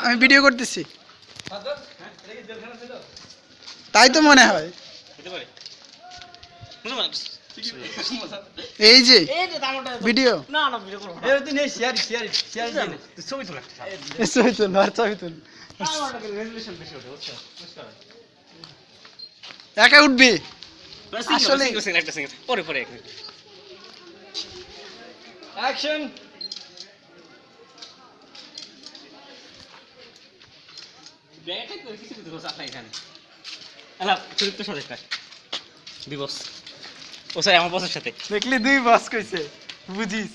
আমি ভিডিও করতেছি, তাই তো মনে হয়। এই যে ভিডিও ছবি তুল আর ছবি তুল, একা উঠবি আসলে। পরে পরে অ্যাকশন। দিবস ও স্যার আমার বসের সাথে দেখলি 2 বাস কইছে, বুঝিস।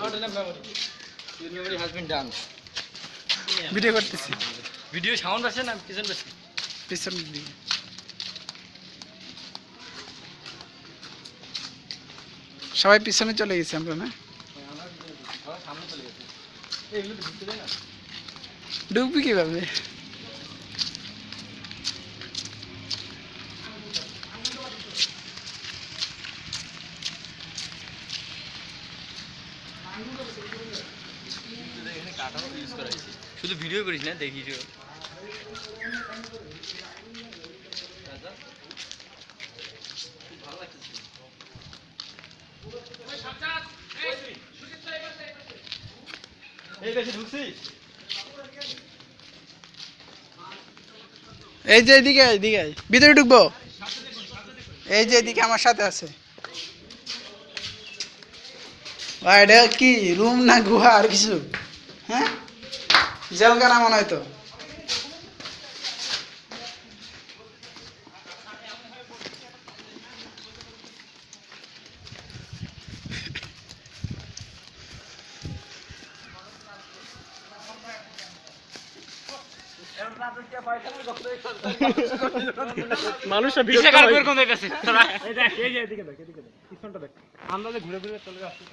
Not enough memory. Your memory has been done. Video করতেছি, ভিডিও সাউন্ড আছে না পিছন পাশে? পিছন দিকে। সবাই পিছনে চলে গেছে আমরা না, সামনে চলে গেছে। এইগুলো তো ঢুকতে দেয় না। ঢুকবি কিভাবে? এখানে কাটাও ইউজ করা হয়েছে, শুধু ভিডিও করিস না, দেখিস। ভালো লাগতেছে। এই বেশি ঢুকছিস? এই যে এদিকে এদিকে ভিতরে ঢুকবো, এই যে এদিকে আমার সাথে আছে। ভাই এটা কি রুম না গুহা আর কিছু? হ্যাঁ, জেলখানা মনে হয় তো। মানুষটা ভিডিও করে কোন যাইতেছে তোরা এই দেখ, এই যে এদিকে দেখ, এদিকে দেখ, পিছনটা দেখ, আমরা যে ঘুরে ঘুরে চলে যাচ্ছি।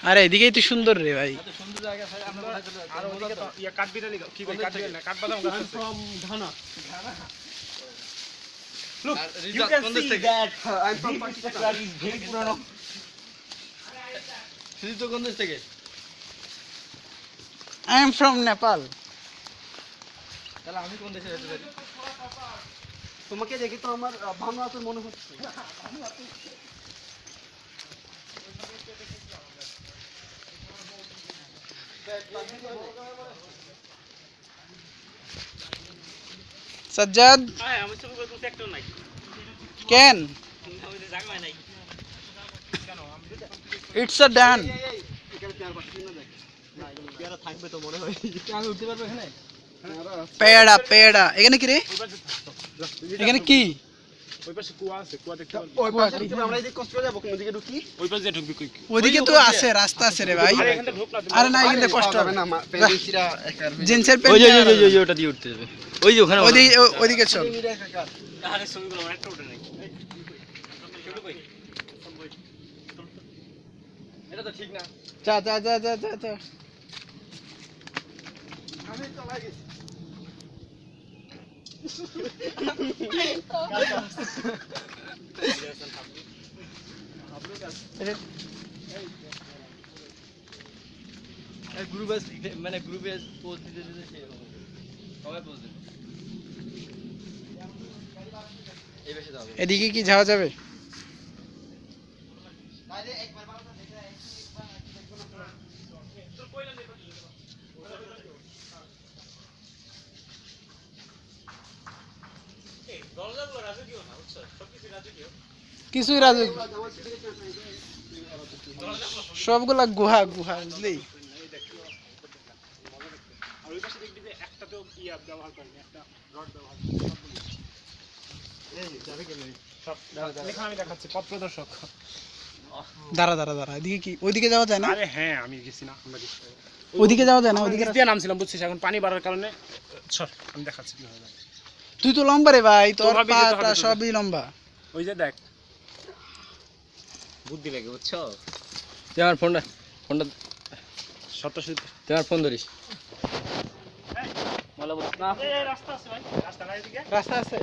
আরে এদিকেই তো সুন্দর রে ভাই। এত সুন্দর জায়গা ভাই, আমরা আর ওদিকে তো ইয়া কাঠবিড়ালি কি কই, কাঠবিড়ালি না, কাঠবাদাম গাছ আছে from Ghana. Look, you can see that I'm from Pakistan. Is very পুরানো। সুদীপ তো কোন দেশ থেকে? I am from Nepal. তাহলে আমি কোন দেশে যেতে পারি? তোমাকে দেখে তো আমার ভানুয়াতুর মনে হচ্ছে। সাজ্জাদ হ্যাঁ, আমি ছবি করতে একটু নাই। কেন? আমি তো জায়গা নাই। ইটস আ ডান। এখানে পেয়ার পাচ্ছি না, দেখ। না, পেয়ারা থাকবে তো মনে হয়। আমি উঠতে পারবো এখানে? পেড়া পেড়া, এখানে কি রে? এখানে কি? ওই পাশে কুয়া আছে, কুয়া দেখতে পারবি। ওই পাশে আমরা এই যে কষ্ট যাব, কোন দিকে ঢুকি? ওই পাশে দিয়ে ঢুকবি কই? ওদিকে তো আছে, রাস্তা আছে রে ভাই। আরে এখানে ঢুক না তুমি। আরে না, এখানে কষ্ট হবে না, পেন্সিরা একার। জিন্সের ওই যে প্যান্ট ওটা দিয়ে উঠতে হবে। ওই যে ওখানে ওদিকে চল। আরে ছবিগুলো আমার একটা উঠে নাই। কেউ কই? এটা তো ঠিক না। যা যা যা যা যা যা। আমি চলে গেছি। গ্রুপে মানে গ্রুপে পোস্ট দিতে দিতে সেই হবে, সবাই পোস্ট দেবে। এই বেশি যাবে। এদিকে কি যাওয়া যাবে? কিছুই রাজু, সবগুলা গুহা গুহা, বুঝলি? আমি দেখাচ্ছি পথ প্রদর্শক। দাঁড়া দাঁড়া দাঁড়া, এদিকে কি? ওইদিকে যাওয়া যায় না? আরে হ্যাঁ, আমি গেছি না, আমরা গেছি। ওইদিকে যাওয়া যায় না? ওইদিকে দিয়ে নামছিলাম, বুঝছিস, এখন পানি বাড়ার কারণে সর, আমি দেখাচ্ছি কি হবে। তুই তো লম্বা রে ভাই, তোর ভাবি যে তো পাটা হবে তো। সবই লম্বা। ওই যে দেখ, বুদ্ধি লাগে, বুঝছো? আমার ফোনটা শর্ত শুরু তোমার ফোন ধরিস বলা বল না রাস্তা আছে ভাই রাস্তা নাই এদিকে রাস্তা আছে